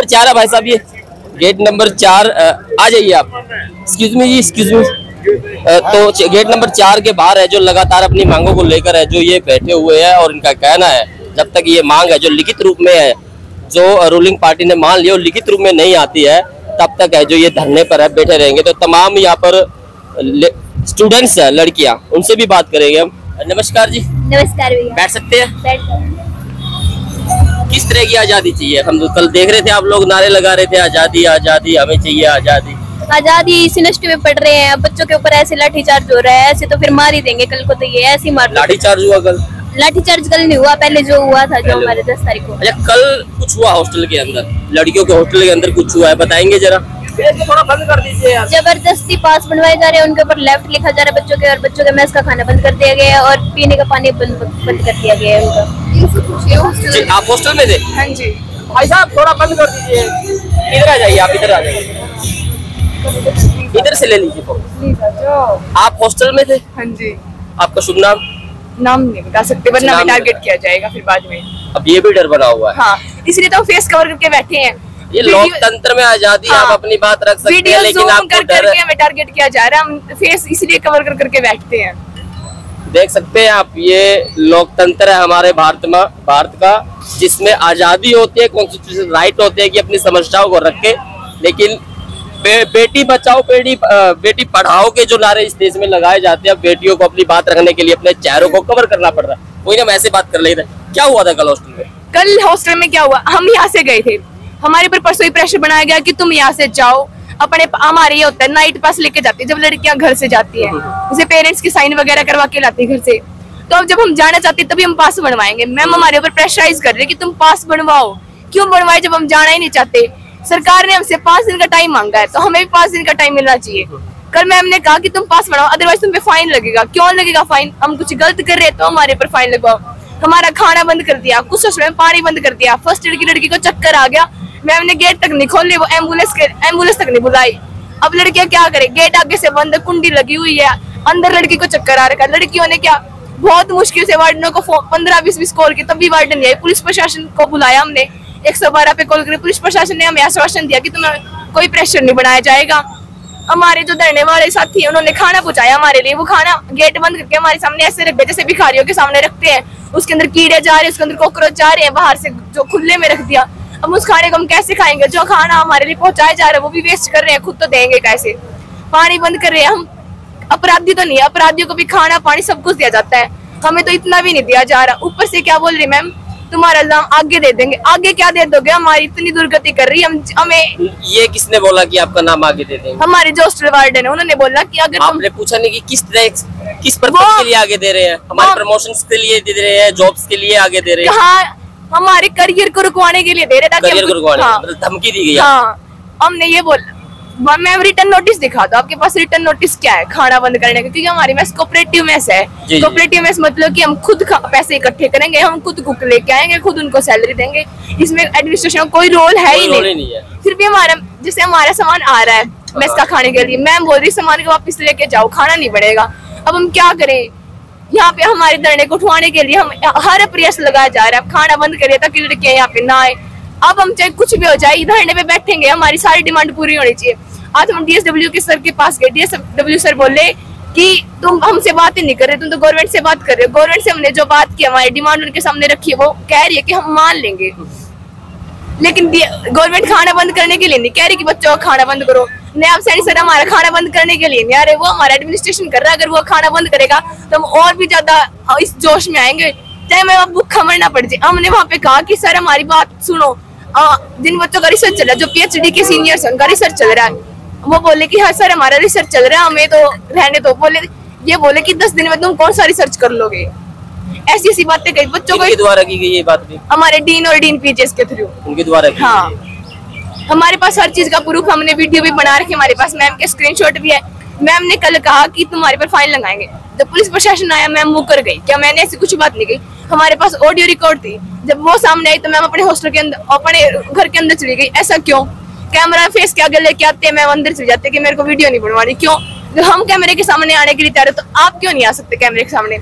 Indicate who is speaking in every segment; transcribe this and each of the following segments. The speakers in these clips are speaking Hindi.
Speaker 1: 4 है भाई साहब, ये गेट नंबर 4। आ जाइए आप। एक्सक्यूज मी जी, एक्सक्यूज मी। तो गेट नंबर 4 के बाहर है जो लगातार अपनी मांगों को लेकर है जो ये बैठे हुए हैं, और इनका कहना है जब तक ये मांग है जो लिखित रूप में है, जो रूलिंग पार्टी ने मान लिया और लिखित रूप में नहीं आती है, तब तक है जो ये धरने पर है बैठे रहेंगे। तो तमाम यहाँ पर स्टूडेंट्स है, लड़कियां, उनसे भी बात करेंगे हम। नमस्कार जी।
Speaker 2: नमस्कार भैया।
Speaker 1: बैठ सकते हैं?
Speaker 2: बैठ सकते हैं।
Speaker 1: किस तरह की आजादी चाहिए? हम तो कल देख रहे थे आप लोग नारे लगा रहे थे, आजादी आजादी हमें चाहिए आजादी।
Speaker 2: आजादी इसी नष्ट में पड़ रहे हैं, बच्चों के ऊपर ऐसे लाठीचार्ज हो रहा है, ऐसे तो फिर मार ही देंगे कल को, तो ये ऐसे मार।
Speaker 1: लाठीचार्ज हुआ कल?
Speaker 2: लाठीचार्ज कल नहीं हुआ, पहले जो हुआ था जो हमारे 10 तारीख को।
Speaker 1: अच्छा, कल कुछ हुआ हॉस्टल के अंदर, लड़कियों के हॉस्टल के अंदर कुछ हुआ है, बताएंगे जरा? थोड़ा बंद कर दीजिए यार।
Speaker 2: जबरदस्ती पास बनवाए जा रहे हैं, उनके ऊपर लेफ्ट लिखा जा रहा है बच्चों के, और बच्चों के मेस का खाना बंद कर दिया गया है और पीने का पानी बंद कर दिया गया है उनका।
Speaker 1: जी, आप हॉस्टल में थे?
Speaker 2: हाँ जी।
Speaker 1: भाई साहब थोड़ा बंद कर दीजिए। इधर आ जाइए, आप इधर आ जाइए, इधर से ले लीजिए फोन। आप हॉस्टल में थे?
Speaker 3: हाँ जी।
Speaker 1: आपका शुभ नाम?
Speaker 3: नाम नहीं बता सकते, वरना हमें टारगेट किया जाएगा फिर बाद में।
Speaker 1: अब ये भी डर बना हुआ है।
Speaker 3: हाँ, इसलिए तो फेस कवर करके बैठे हैं।
Speaker 1: ये लोकतंत्र में आजादी, आप अपनी बात रख सकते हैं, लेकिन आपको डर है।
Speaker 3: हमें टारगेट किया जा रहा है, हम फेस इसलिए कवर कर करके बैठते हैं।
Speaker 1: देख सकते हैं आप, ये लोकतंत्र है हमारे भारत का, जिसमें आजादी होती है, कॉन्स्टिट्यूशनल राइट होते हैं कि अपनी समस्याओं को रखे, लेकिन बेटी बचाओ बेटी पढ़ाओ के जो नारे इस देश में लगाए जाते हैं, बेटियों को अपनी बात रखने के लिए अपने चेहरों को कवर करना पड़ रहा है। कोई ना, हम ऐसे बात कर ले रहे। क्या हुआ था कल हॉस्टल में?
Speaker 3: कल हॉस्टल में क्या हुआ, हम यहाँ से गए थे, हमारे ऊपर परसों ही प्रेशर बनाया गया कि तुम यहाँ से जाओ। अपने हमारे ये होता है नाइट पास लेके जाती है जब लड़कियां घर से जाती हैं, उसे पेरेंट्स की साइन वगैरह करवा के लाती है घर से। तो अब जब हम जाना चाहते हैं तभी हम पास बनवाएंगे। मैम हमारे ऊपर प्रेशराइज कर रहे हैं कि तुम पास बनवाओ। क्यों बनवाए जब हम जाना ही नहीं चाहते? सरकार ने हमसे 5 दिन का टाइम मांगा है, तो हमें भी 5 दिन का टाइम मिलना चाहिए। कल मैम ने कहा कि तुम पास बनाओ, अदरवाइज तुम पे फाइन लगेगा। क्यों लगेगा फाइन? हम कुछ गलत कर रहे हैं तो हमारे ऊपर फाइन लगवाओ। हमारा खाना बंद कर दिया, कुछ हॉस्टल में पानी बंद कर दिया, फर्स्ट ईयर की लड़की को चक्कर आ गया, मैम ने गेट तक नहीं खोले, वो एम्बुलेंस तक नहीं बुलाई। अब लड़कियां क्या करे, गेट आगे से बंद, कुंडी लगी हुई है, अंदर लड़की को चक्कर आ रखा है। लड़कियों ने क्या बहुत मुश्किल से वार्डनों को 15-20 कॉल की, तब भी वार्डन नहीं आई। पुलिस प्रशासन को बुलाया हमने, 112 पे कॉल करी। पुलिस प्रशासन ने हमें आश्वासन दिया कि तुम्हें कोई प्रेशर नहीं बनाया जाएगा। हमारे जो धरने वाले साथी हैं उन्होंने खाना पहुंचाया हमारे लिए, वो खाना गेट बंद करके हमारे सामने ऐसे रख दिया जैसे भिखारियों के सामने रखते हैं। उसके अंदर कीड़े जा रहे हैं, उसके अंदर कॉकरोच जा रहे हैं, बाहर से जो खुले में रख दिया। अब उस खाने को हम कैसे खाएंगे? जो खाना हमारे लिए पहुंचाया जा रहा है वो भी वेस्ट कर रहे हैं, खुद तो देंगे कैसे? पानी बंद कर रहे हैं। हम अपराधी तो नहीं है, अपराधियों को भी खाना पानी सब कुछ दिया जाता है, हमें तो इतना भी नहीं दिया जा रहा। ऊपर से क्या बोल रही मैम, तुम्हारा नाम आगे दे देंगे। आगे क्या दे दोगे? हमारी इतनी दुर्गति कर रही है, हमें।
Speaker 1: ये किसने बोला कि आपका नाम आगे दे देंगे?
Speaker 3: हमारे जो हॉस्टल वार्डन है उन्होंने बोला कि अगर
Speaker 1: आपने पूछा नहीं कि किस पर्पस के लिए आगे दे रहे हैं? हमारे प्रमोशंस के लिए दे रहे हैं, जॉब्स के लिए आगे दे रहे हैं?
Speaker 3: हाँ, हमारे करियर को रुकवाने के लिए दे रहे, ताकि
Speaker 1: करियर को रुकवाने, मतलब धमकी दी गई।
Speaker 3: हाँ, हमने ये बोला मैम रिटर्न नोटिस दिखा दो, आपके पास रिटर्न नोटिस क्या है खाना बंद करने का? क्योंकि हमारी मेस कोऑपरेटिव मेस है। कोऑपरेटिव मेस मतलब कि हम खुद पैसे इकट्ठे करेंगे, हम खुद कुक लेके आएंगे, खुद उनको सैलरी देंगे। इसमें एडमिनिस्ट्रेशन का कोई रोल है ही नहीं है। फिर भी हमारा जैसे हमारा सामान आ रहा है मेस का खाने के लिए, मैम बोल रही सामान को वापस लेके जाओ, खाना नहीं बढ़ेगा। अब हम क्या करें? यहाँ पे हमारे धरने को उठवाने के लिए हम हर प्रयास लगाया जा रहा है, खाना बंद करिए ताकि लड़कियां यहाँ पे ना आए। अब हम चाहे कुछ भी हो जाए धरने पे बैठेंगे, हमारी सारी डिमांड पूरी होनी चाहिए। आज हम DSW के सर के पास गए, DSW सर बोले कि तुम हमसे बात ही नहीं कर रहे, तुम तो गवर्नमेंट से बात कर रहे हो। गवर्नमेंट से हमने जो बात की, हमारी डिमांड उनके सामने रखी है, वो कह रही है कि हम मान लेंगे, लेकिन गवर्नमेंट खाना बंद करने के लिए नहीं कह रही कि बच्चों का खाना बंद करो। नायब सैनी सर हमारा खाना बंद करने के लिए नहीं आ रहे, वो हमारा एडमिनिस्ट्रेशन कर रहा है। अगर वो खाना बंद करेगा तो हम और भी ज्यादा इस जोश में आएंगे, चाहे हमें भूखा मरना पड़ जाए। हमने वहाँ पे कहा कि सर हमारी बात सुनो, जिन बच्चों का रिसर्च चल रहा है, जो PhD के सीनियर्स हैं उनका रिसर्च चल रहा है, वो बोले कि हाँ सर हमारा रिसर्च चल रहा है, हमें तो रहने दो। बोले कि 10 दिन में तुम कौन सा रिसर्च कर लोगे? ऐसी ऐसी बातें कही बच्चों को।
Speaker 1: द्वारा की गई ये बात भी
Speaker 3: हमारे डीन और डीन PGS के थ्रू,
Speaker 1: उनके द्वारा।
Speaker 3: हाँ, हमारे पास हर चीज का प्रूफ, हमने वीडियो भी बना रखी, हमारे पास मैम के स्क्रीनशॉट भी है। मैम ने कल कहा कि तुम्हारे पर फाइन लगाएंगे। जब पुलिस प्रशासन आया मैम मुकर गई। क्या मैंने ऐसी कुछ बात नहीं कही? हमारे पास ऑडियो रिकॉर्ड थी, जब वो सामने आई तो मैम अपने हॉस्टल के अंदर, अपने घर के अंदर चली गई। ऐसा क्यों? कैमरा फेस के आगे लेके आते, मैम अंदर चले जाते कि मेरे को वीडियो नहीं बनवानी। क्यों? जब हम कैमरे के सामने आने के लिए तैयार है तो आप क्यों नहीं आ सकते कैमरे के सामने?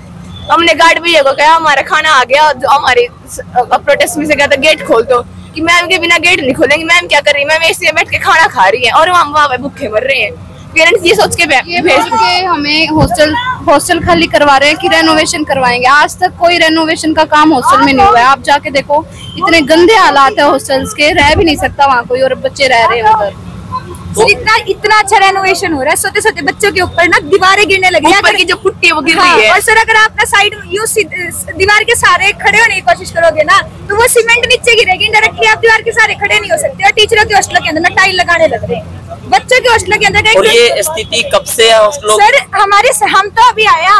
Speaker 3: हमने गार्ड भैया को कहा हमारा खाना आ गया, जो हमारे प्रोटेस्ट में से कहता गेट खोल दो, कि मैम के बिना गेट नहीं खोलेंगे। मैम क्या कर रही है, मैम एसी में बैठ के खाना खा रही है और हम वहाँ पे भूखे मर रहे हैं। पेरेंट्स ये सोच के भेज
Speaker 4: के हमें हॉस्टल खाली करवा रहे हैं कि रेनोवेशन करवाएंगे। आज तक कोई रेनोवेशन का काम हॉस्टल में नहीं हुआ है। आप जाके देखो, इतने गंदे हालात है हॉस्टल्स के, रह भी नहीं सकता वहाँ कोई, और बच्चे रह रहे हैं उधर।
Speaker 5: तो इतना अच्छा रेनोवेशन हो रहा है, छोटे छोटे बच्चों के ऊपर ना दीवारें गिरने लगी है,
Speaker 3: ऊपर की जो पुट्टी है वो गिर
Speaker 5: हाँ,
Speaker 3: रही है।
Speaker 5: और सर अगर आप अपना साइड यूं दीवार के सहारे खड़े होने की कोशिश करोगे ना तो वो सीमेंट नीचे गिरेगी, डायरेक्टली आप दीवार के सहारे खड़े नहीं हो सकते। और टीचरों के हॉस्टलों के अंदर ना टाइल लगाने लग रहे हैं, बच्चों के हॉस्टलों के अंदर।
Speaker 1: और ये स्थिति कब से है हॉस्टलों?
Speaker 5: सर हम तो अभी आए हैं,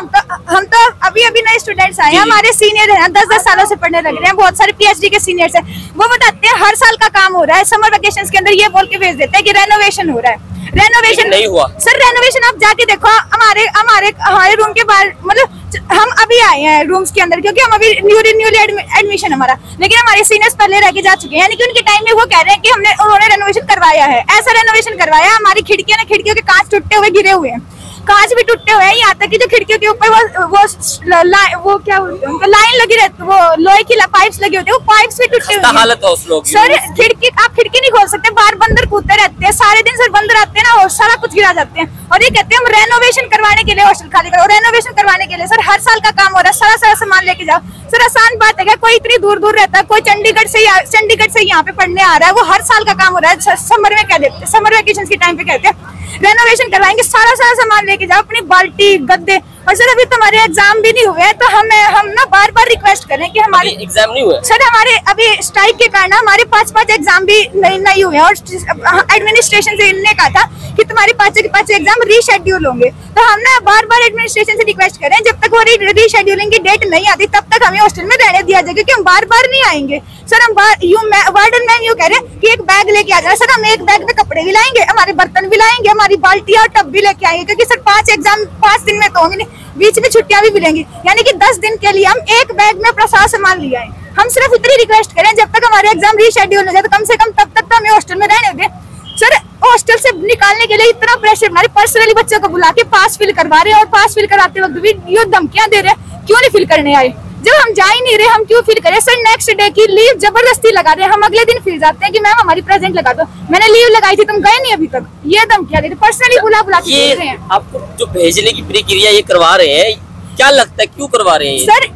Speaker 5: हम तो अभी नए स्टूडेंट्स आए हैं, हमारे सीनियर हैं, 10-10 सालों से पढ़ने लग रहे हैं, बहुत सारे PhD के सीनियर्स हैं। वो बताते हैं हर साल का काम हो रहा है, समर वेकेशन के अंदर ये बोल के भेज देते हैं कि रेनोवेशन हो रहा है। रेनोवेशन
Speaker 1: नहीं हुआ
Speaker 5: सर, रेनोवेशन आप जाके देखो हमारे रूम के बाहर, मतलब हम अभी आए हैं रूम्स के अंदर क्योंकि हम अभी न्यूली एडमिशन हमारा, लेकिन हमारे सीनियर्स पहले रह के जा चुके हैं, यानी कि उनके टाइम में वो कह रहे हैं कि उन्होंने रेनोवेशन करवाया है। ऐसा रेनोवेशन करवाया, हमारी खिड़कियों के कांच टूटे हुए गिरे हुए हैं, कांच भी टूटे हुए हैं, यहाँ तक कि जो खिड़कियों के ऊपर वो क्या बोलते हैं उनको, लाइन लगी रहती, वो लोहे की पाइप्स लगी होती है, वो पाइप्स भी टूटे हुए हैं।
Speaker 1: हालत है उस लोग की।
Speaker 5: सर आप खिड़की नहीं खोल सकते, बाहर बंदर कूदते रहते हैं सारे दिन। सर बंदर आते हैं ना और सारा कुछ गिरा जाते हैं, और ये कहते हैं हम रेनोवेशन करवाने के लिए हॉस्टल खाली करो। रेनोवेशन करवाने के लिए सर हर साल का काम हो रहा है, सारा सामान लेके जाओ। सर आसान बात है क्या, कोई इतनी दूर रहता है, कोई चंडीगढ़ से यहाँ पे पढ़ने आ रहा है, वो हर साल का काम हो रहा है। समर में कह देते हैं, समर वेकेशन के टाइम पे कहते हैं रेनोवेशन करवाएंगे, सारा सामान लेके जाओ, अपनी बाल्टी गद्दे। और सर अभी तो हमारे एग्जाम भी नहीं हुए हैं, तो हम ना बार रिक्वेस्ट करें कि हमारे
Speaker 1: एग्जाम नहीं हुए
Speaker 5: सर, हमारे अभी स्ट्राइक के कारण हमारे 5 एग्जाम भी नहीं हुए हैं, और एडमिनिस्ट्रेशन से इनने कहा था कि तुम्हारे 5 एग्जाम रीशेड्यूल होंगे। तो हम ना बार एडमिनिस्ट्रेशन से रिक्वेस्ट करें, जब तक वो रीशेड्यूलिंग की डेट नहीं आती तब तक हमें हॉस्टल में रहने दिया जाए, क्योंकि हम बार नहीं आएंगे। सर हम वार्डन मैम यूँ कह रहे हैं कि एक बैग लेके आ जाए। सर हम एक बैग में कपड़े भी लाएंगे, हमारे बर्तन भी लाएंगे, हमारी बाल्टी और टब भी लेके आएंगे, क्योंकि सर 5 एग्जाम 5 दिन में तो होंगे नहीं, बीच में छुट्टियां भी मिलेंगी, यानी कि 10 दिन के लिए हम एक बैग में अपना सारा सामान ले आए। हम सिर्फ इतनी रिक्वेस्ट करें, जब तक हमारे एग्जाम रीशेड्यूल हो जाए तो कम से कम तब तक तो हमें हॉस्टल में रहने दें। सर हॉस्टल से निकालने के लिए इतना प्रेशर, हमारे पर्सनली बच्चों को बुला के पास फिल करवा रहे हैं, और पास फिल कराते वक्त भी ये धमकियां दे रहे हैं, क्यों नहीं फिल करने आए? जब हम जा ही नहीं रहे, हम क्यों फिल करें? सर नेक्स्ट डे की लीव जबरदस्ती लगा रहे हैं, हम अगले दिन फिर जाते हैं कि मैम हमारी प्रेजेंट लगा दो, मैंने लीव लगाई थी, तुम गए नहीं अभी तक। ये धमकियां दे रहे, पर्सनली बुला के दे रहे हैं।
Speaker 1: आपको जो भेजने की प्रक्रिया ये करवा रहे हैं, क्या लगता है क्यों करवा रहे हैं?
Speaker 5: सर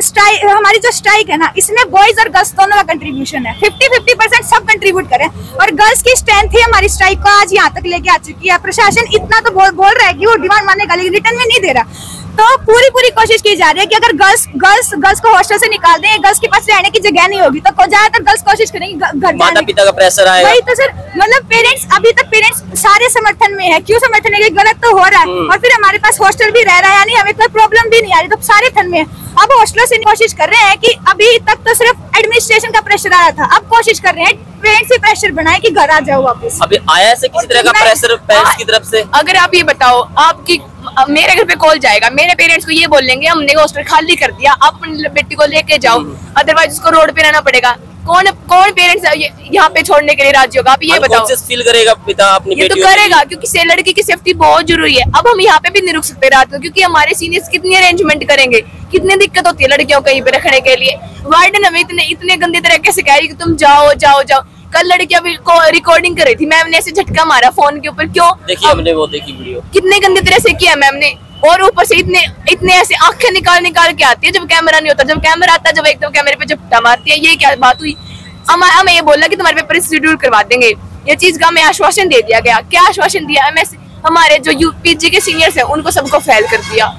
Speaker 5: स्ट्राइक हमारी जो स्ट्राइक है ना, इसमें बॉयज और गर्ल्स दोनों का कंट्रीब्यूशन है, 50-50% सब कंट्रीब्यूट करें, और गर्ल्स की स्ट्रेंथ ही हमारी स्ट्राइक को आज यहाँ तक लेके आ चुकी है। प्रशासन इतना तो बोल रहा है कि वो डिमांड मानेगा, लेकिन रिटर्न में नहीं दे रहा। तो पूरी कोशिश की जा रही है कि अगर गर्ल्स को हॉस्टल से निकाल दें, गर्ल्स के पास रहने की जगह नहीं होगी, तो ज्यादातर गर्ल्स कोशिश करेंगी घर
Speaker 1: माता पिता का प्रेशर आएगा।
Speaker 5: वही तो सर, मतलब अभी तक पेरेंट्स सारे समर्थन में है। क्यों समर्थन है? गलत तो हो रहा है, और फिर हमारे पास हॉस्टल भी रह रहा है, यानी हमें कोई प्रॉब्लम भी नहीं आ रही, तो सारे थन में है। अब हॉस्टलों से कोशिश कर रहे हैं कि अभी तक तो सिर्फ एडमिनिस्ट्रेशन का प्रेशर आया था, अब कोशिश कर रहे हैं पेरेंट्स से प्रेशर बनाए कि घर आ जाओ वापस।
Speaker 1: अभी आया से किसी तरह का प्रेशर पेरेंट्स की तरफ से?
Speaker 3: अगर आप ये बताओ, आपकी मेरे घर पे कॉल जाएगा, मेरे पेरेंट्स को ये बोलेंगे हमने हॉस्टल खाली कर दिया, आप अपनी बेटी को लेके जाओ, अदरवाइज उसको रोड पे रहना पड़ेगा। कौन पेरेंट्स यहाँ पे छोड़ने के लिए राजी होगा? आप ये बताओ।
Speaker 1: फील करेगा पिता अपनी
Speaker 3: ये तो करेगा, क्योंकि लड़की की सेफ्टी बहुत जरूरी है। अब हम यहाँ पे भी नहीं रुक सकते रात को, क्योंकि हमारे सीनियर्स कितनी अरेंजमेंट करेंगे, कितनी दिक्कत होती है लड़कियों को कहीं पे रखने के लिए। वार्डन हमें इतने गंदे तरीके से कह रही कि तुम जाओ। कल लड़कियां भी रिकॉर्डिंग कर रही थी, मैम ने ऐसे झटका मारा फोन के ऊपर। क्यों?
Speaker 1: देखिए हमने वो देखी वीडियो,
Speaker 3: कितने गंदे तरह से किया मैम ने, और ऊपर से इतने ऐसे आंखें निकाल के आती है जब कैमरा नहीं होता, जब कैमरा आता है जब एकदम कैमरे पे झपटा मारती है। ये क्या बात हुई? हमें ये बोला कि तुम्हारे पेपर शेड्यूल करवा देंगे, ये चीज का हमें आश्वासन दे दिया गया। क्या आश्वासन दिया? हमारे जो यूपीजी के सीनियर्स है उनको सबको फेल कर दिया।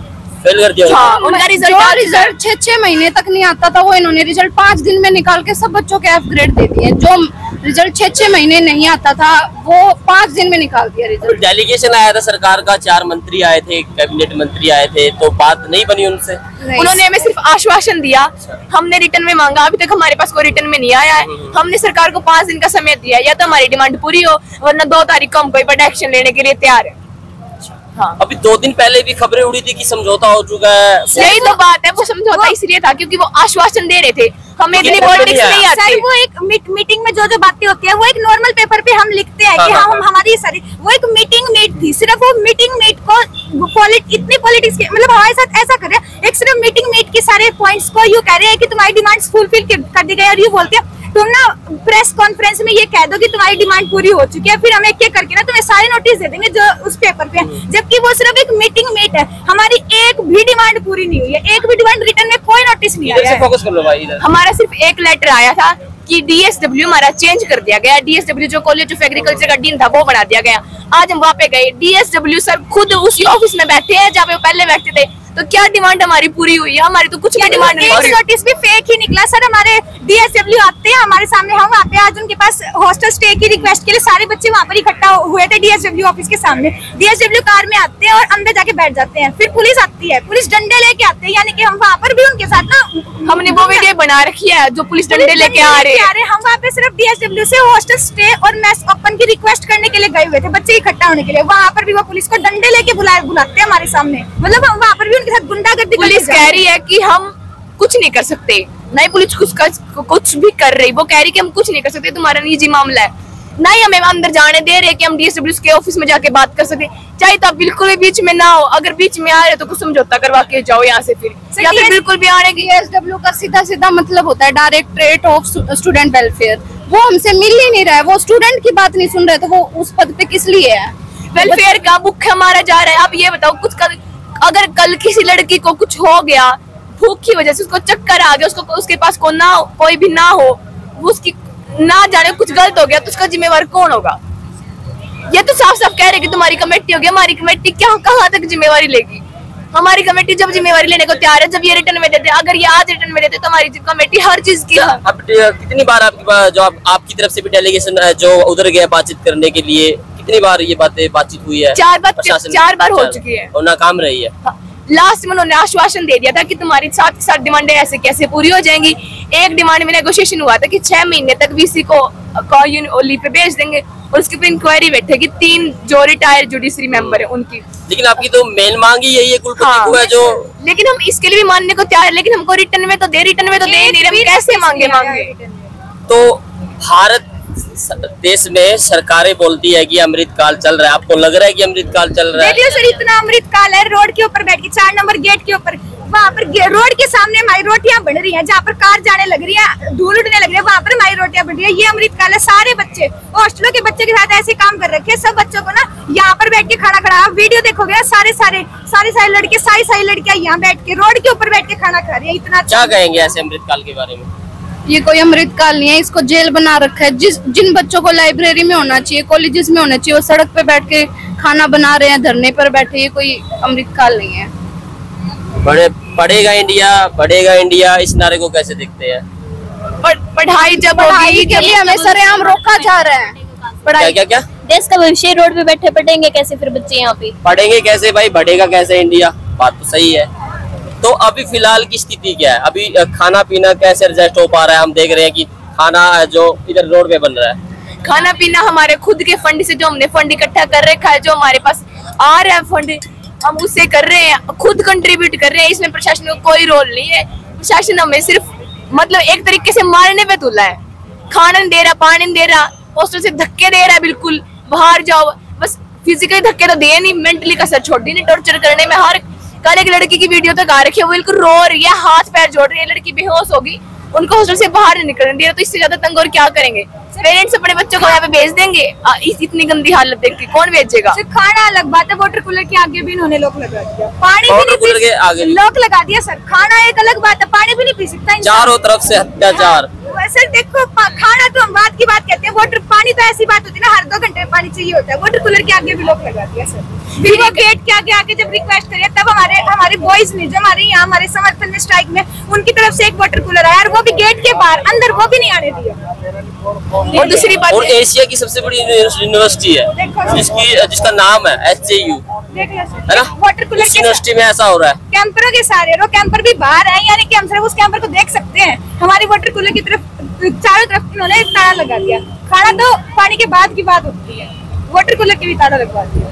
Speaker 3: हाँ, उनका
Speaker 4: रिजल्ट 6 महीने तक नहीं आता था, वो इन्होंने रिजल्ट 5 दिन में निकाल के सब बच्चों के F ग्रेड दे दिए। जो रिजल्ट 6 महीने नहीं आता था वो 5 दिन में निकाल दिया रिजल्ट।
Speaker 1: डेलीगेशन आया था सरकार का, 4 मंत्री आए थे, कैबिनेट मंत्री आए थे, तो बात नहीं बनी उनसे?
Speaker 3: उन्होंने हमें सिर्फ आश्वासन दिया, हमने रिटर्न में मांगा, अभी तक हमारे पास कोई रिटर्न में नहीं आया है। हमने सरकार को 5 दिन का समय दिया, या तो हमारी डिमांड पूरी हो, वरना 2 तारीख को हम कोई बड़ा एक्शन लेने के लिए तैयार है। हाँ।
Speaker 1: अभी 2 दिन पहले भी खबरें उड़ी थी कि समझौता हो चुका है।
Speaker 3: यही तो बात है, वो समझौता इसलिए था क्योंकि वो आश्वासन दे रहे थे, हमें इतनी पॉलिटिक्स नहीं आती।
Speaker 5: सर वो एक मीटिंग में जो बातें होती है वो एक नॉर्मल पेपर पे हम लिखते हैं कि हम हमारी सारी, वो एक मीटिंग मीट थी। सिर्फ वो मीटिंग मीट को इतनी पॉलिटिक्स के, मतलब हमारे साथ ऐसा कर रहे हैं, एक सिर्फ मीटिंग मीट के सारे पॉइंट्स को यूँ कह रहे हैं कि तुम्हारी डिमांड्स फुलफिल कर दी गई, और ये बोलते हैं तुम ना प्रेस कॉन्फ्रेंस में ये कह दो कि तुम्हारी डिमांड पूरी हो चुकी है, फिर हम एक एक करके ना तुम्हें सारे नोटिस दे देंगे जो उस पेपर पे है, जबकि वो सिर्फ एक मीटिंग मीट है। हमारी एक भी डिमांड पूरी नहीं हुई है, एक भी डिमांड रिटर्न में कोई नोटिस नहीं आया है।
Speaker 1: फोकस कर लो भाई इधर।
Speaker 3: हमारा सिर्फ एक लेटर आया था कि DSW हमारा चेंज कर दिया गया। DSW जो कॉलेज ऑफ एग्रीकल्चर का डीन था वो बना दिया गया। आज हम वहाँ पे गए, DSW सर खुद उसी ऑफिस में बैठे हैं जहाँ पे वो पहले बैठते थे। तो क्या डिमांड हमारी पूरी हुई है? हमारी तो कुछ भी डिमांड नहीं।
Speaker 5: एक नोटिस भी फेक ही निकला सर। हमारे DSW आते हैं हमारे सामने, हम वहाँ पे आज उनके पास हॉस्टल स्टे की रिक्वेस्ट के लिए सारे बच्चे वहाँ पर इकट्ठा हुए थे DSW ऑफिस के सामने। DSW कार में आते हैं और अंदर जाके बैठ जाते हैं, फिर पुलिस आती है, पुलिस डंडे लेके आते हैं, यानी कि हम वहाँ पर भी उनके साथ ना
Speaker 3: हमने वो वीडियो बना रखी है जो पुलिस डंडे लेके आ रहे हैं।
Speaker 5: हम वहाँ पे सिर्फ DSW से हॉस्टल स्टे और मेस ओपन की रिक्वेस्ट करने के लिए गए हुए थे, बच्चे इकट्ठा होने के लिए। वहाँ पर भी वो पुलिस को डंडे लेके बुलाते हैं हमारे सामने, मतलब वहाँ पर भी उनके साथ गुंडागर्दी।
Speaker 3: पुलिस कह रही है कि हम कुछ नहीं कर सकते, नहीं पुलिस कुछ भी कर रही, वो कह रही कि हम कुछ नहीं कर सकते, तुम्हारा निजी मामला है। ना ही हमें अंदर जाने दे रहे कि हम DSW के ऑफिस में जाके बात कर सके। चाहे तो आप बिल्कुल भी बीच में ना हो, अगर बीच में आ रहे तो कुछ समझौता करवा के जाओ यहाँ से, फिर या फिर बिल्कुल भी आने की।
Speaker 4: DSW का सीधा सीधा मतलब होता है डायरेक्टरेट ऑफ स्टूडेंट वेलफेयर। वो हमसे मिल ही नहीं रहा है, वो स्टूडेंट की बात नहीं सुन रहे, तो वो उस पद पे किस लिए है?
Speaker 3: वेलफेयर का भूखा मारा जा रहा है। आप ये बताओ, अगर कल किसी लड़की को कुछ हो गया, भूख की वजह से उसको चक्कर आ गया, उसके पास कोई भी ना हो, वो उसकी ना जाने कुछ गलत हो गया, तो उसका जिम्मेवार कौन होगा? ये तो साफ साफ कह रहे कि तुम्हारी कमेटी होगी। हमारी कमेटी कहाँ तक जिम्मेवारी लेगी? हमारी कमेटी जब जिम्मेवारी लेने को तैयार है, जब ये रिटर्न में देते, अगर ये आज रिटर्न में देते तो हमारी कमेटी हर चीज की।
Speaker 1: अब कितनी बार आपकी तरफ से भी डेलीगेशन जो उधर गया बातचीत करने के लिए, कितनी बार ये बातचीत हुई है?
Speaker 3: 4 बार हो चुकी है
Speaker 1: और नाकाम रही है।
Speaker 3: लास्ट में उन्होंने आश्वासन दे दिया था कि तुम्हारी 7 डिमांडें ऐसे कैसे पूरी हो जाएंगी। एक डिमांड में नेगोशिएशन हुआ था कि 6 महीने तक VC को लीव पे भेज देंगे, और उसके ऊपर इंक्वायरी बैठेगी 3 जो रिटायर्ड जुडिशरी मेंबर है उनकी।
Speaker 1: लेकिन आपकी तो मेन मांग ही यही है कुलपति को है जो,
Speaker 3: लेकिन हम इसके लिए भी मानने को तैयार है, लेकिन हमको रिटर्न में तो दे नहीं रहे, कैसे मांगे।
Speaker 1: तो भारत देश में सरकारें बोलती है कि अमृतकाल चल रहा है, आपको लग रहा है कि अमृतकाल चल रहा है?
Speaker 5: देखिए सर, इतना अमृतकाल है, रोड के ऊपर बैठ के 4 नंबर गेट के ऊपर, वहाँ पर रोड के सामने हमारी रोटियां बन रही हैं, जहाँ पर कार जाने लग रही है, धूल उड़ने लग रही है, वहाँ पर हमारी रोटियां बन रही है। ये अमृतकाल है। सारे बच्चे हॉस्टलों के बच्चों के साथ ऐसे काम कर रखे हैं। सब बच्चों को ना यहाँ पर बैठ के खाना खड़ा, आप वीडियो देखोगे ना, सारे लड़के सारी लड़कियां यहाँ बैठ के रोड के ऊपर बैठ के खाना खा रही है। इतना
Speaker 1: क्या कहेंगे ऐसे अमृतकाल के बारे में?
Speaker 4: ये कोई अमृतकाल नहीं है, इसको जेल बना रखा है। जिन बच्चों को लाइब्रेरी में होना चाहिए, कॉलेजेस में होना चाहिए, वो सड़क पे बैठ के खाना बना रहे हैं, धरने पर बैठे। ये कोई अमृतकाल नहीं है।
Speaker 1: बढ़ेगा इंडिया, इस नारे को कैसे देखते हैं?
Speaker 3: पढ़ाई जब
Speaker 4: पढ़ाई के लिए हमें सरेआम रोका जा रहा है।
Speaker 3: पढ़ाई
Speaker 1: क्या
Speaker 2: देश का भविष्य रोड पे बैठे पढ़ेंगे कैसे फिर बच्चे यहाँ पे?
Speaker 1: पढ़ेंगे कैसे भाई, बढ़ेगा कैसे इंडिया? बात तो सही है। तो अभी फिलहाल की स्थिति क्या है? अभी खाना पीना कैसे एडजस्ट हो पा रहा है? हम देख रहे हैं कि खाना जो इधर रोड पे बन रहा है,
Speaker 3: खाना पीना हमारे खुद के फंड से, जो हमने फंड इकट्ठा कर रखा है, जो हमारे पास आ रहा है फंड, हम उससे कर रहे हैं, खुद कंट्रीब्यूट कर रहे हैं। इसमें प्रशासन का कोई रोल नहीं है। प्रशासन हमें सिर्फ मतलब एक तरीके से मारने पे तुला है। खाना नहीं दे रहा, पानी नहीं दे रहा, हॉस्टल से धक्के दे रहा है, बिल्कुल बाहर जाओ, बस फिजिकली धक्के तो दे नहीं, मेंटली कसर छोड़ दी नहीं, टॉर्चर करने में। हर कल एक लड़की की वीडियो तक आ रखी है, वो बिल्कुल रो रही है, हाथ पैर जोड़ रही है, लड़की बेहोश होगी, उनको हॉस्टल से बाहर नहीं निकलने दिया। तो इससे ज्यादा तंग और क्या करेंगे? पेरेंट्स अपने बच्चों को यहाँ पे भेज देंगे? इतनी गंदी हालत देख के कौन भेजेगा?
Speaker 5: खाना अलग बात है, वाटर कूलर के आगे भी इन्होंने लॉक लगा दिया, पानी भी नहीं पी सकता, लॉक लगा दिया सर। खाना एक अलग बात है, पानी भी नहीं पी सकता।
Speaker 1: चारों तरफ से अत्याचार।
Speaker 5: सर देखो, खाना तो हम बात की बात कहते हैं, वाटर पानी तो ऐसी बात होती है ना, हर 2 घंटे पानी चाहिए होता है। वाटर कूलर के आगे भी लॉक लगा दिया सर। फिर वो गेट के आगे जब रिक्वेस्ट करिए, तब हमारे बॉयज ने जो हमारे यहाँ हमारे समर्थन में स्ट्राइक में, उनकी तरफ से एक वाटर कूलर आया, और वो भी गेट के बाहर, अंदर वो भी नहीं आने दिया।
Speaker 3: और दूसरी बात,
Speaker 1: और एशिया की सबसे बड़ी यूनिवर्सिटी है जिसका नाम है SJU, है ना?
Speaker 5: वाटर कूलर
Speaker 1: यूनिवर्सिटी में ऐसा हो रहा है।
Speaker 5: कैंपरों के सारे कैंपर भी बाहर है, यानी कि हम सिर्फ उस कैंपर को देख सकते हैं। हमारी वाटर कूलर की तरफ चारों तरफ इन्होंने ताला लगा दिया। खाना तो पानी के बाद की बात होती है, वाटर कूलर की भी ताला लगवा दिया।